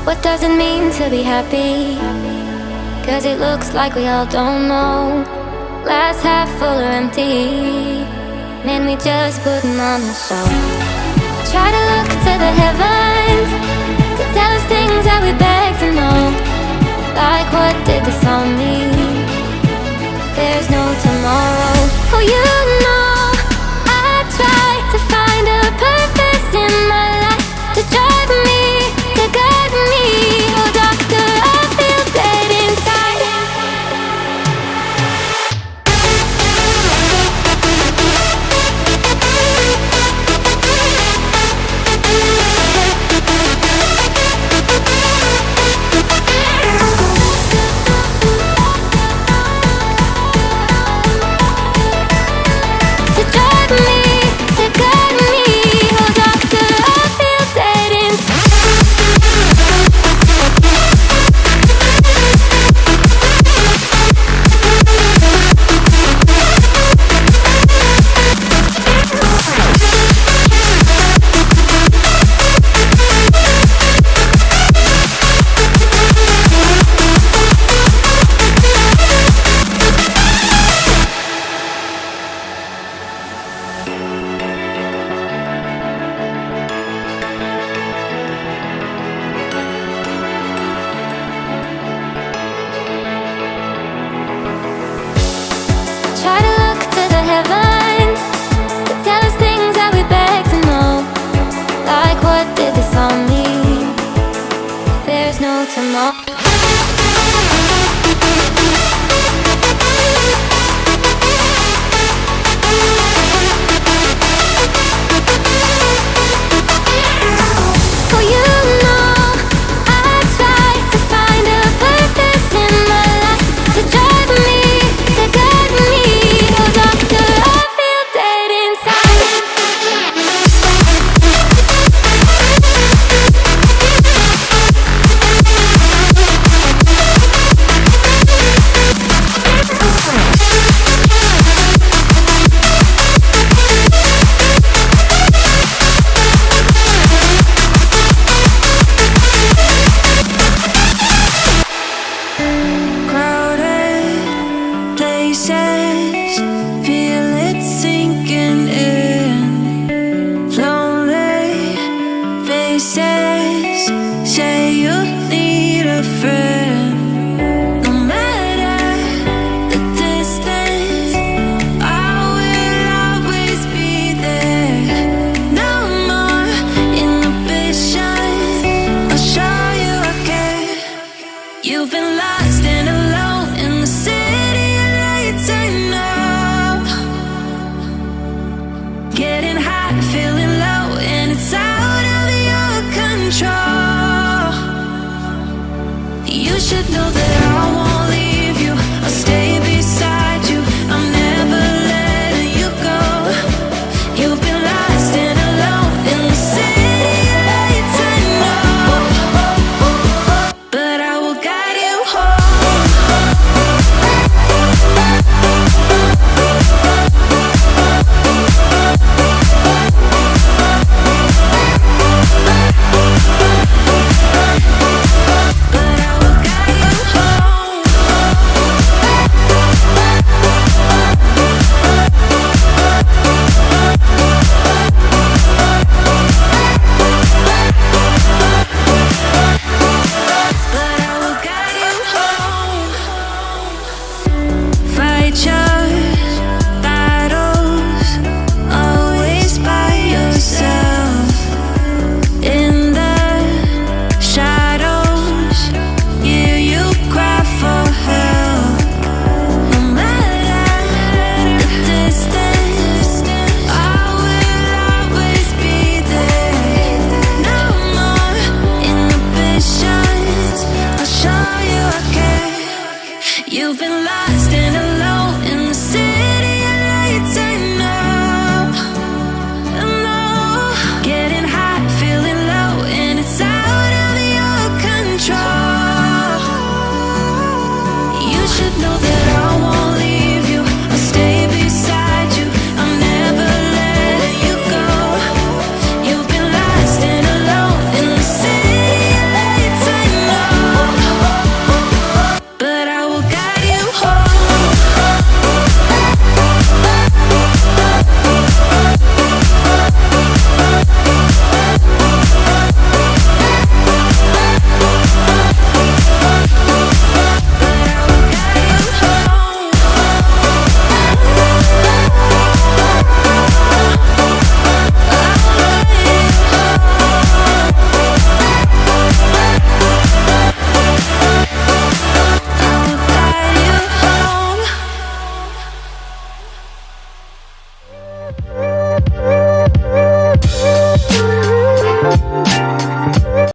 What does it mean to be happy? 'Cause it looks like we all don't know. Glass half full or empty. Man, we just putting on a show. Try to look to the heavens to tell us things that we beg to know. Like, what did this all mean? There's no tomorrow. Oh, you know I try to find a purpose in my life to drive me, to guide me. Oh, doctor, I feel dead inside. To drive me, to guide me. Oh, doctor, I feel dead inside. Try to look to the heavens to tell us things that we beg to know. Like, what did this all mean? There's no tomorrow. Oh, you know I try to find a purpose in my life to drive me, to guide me. Oh, doctor, I feel dead inside. Crowded places, feel it sinking in. Lonely faces, say you need a friend. No matter the distance, I will always be there. No more inhibition, I'll show you again. You've been lost and alone in the city lights, I know. Getting high, feeling low, and it's out of your control. You should know that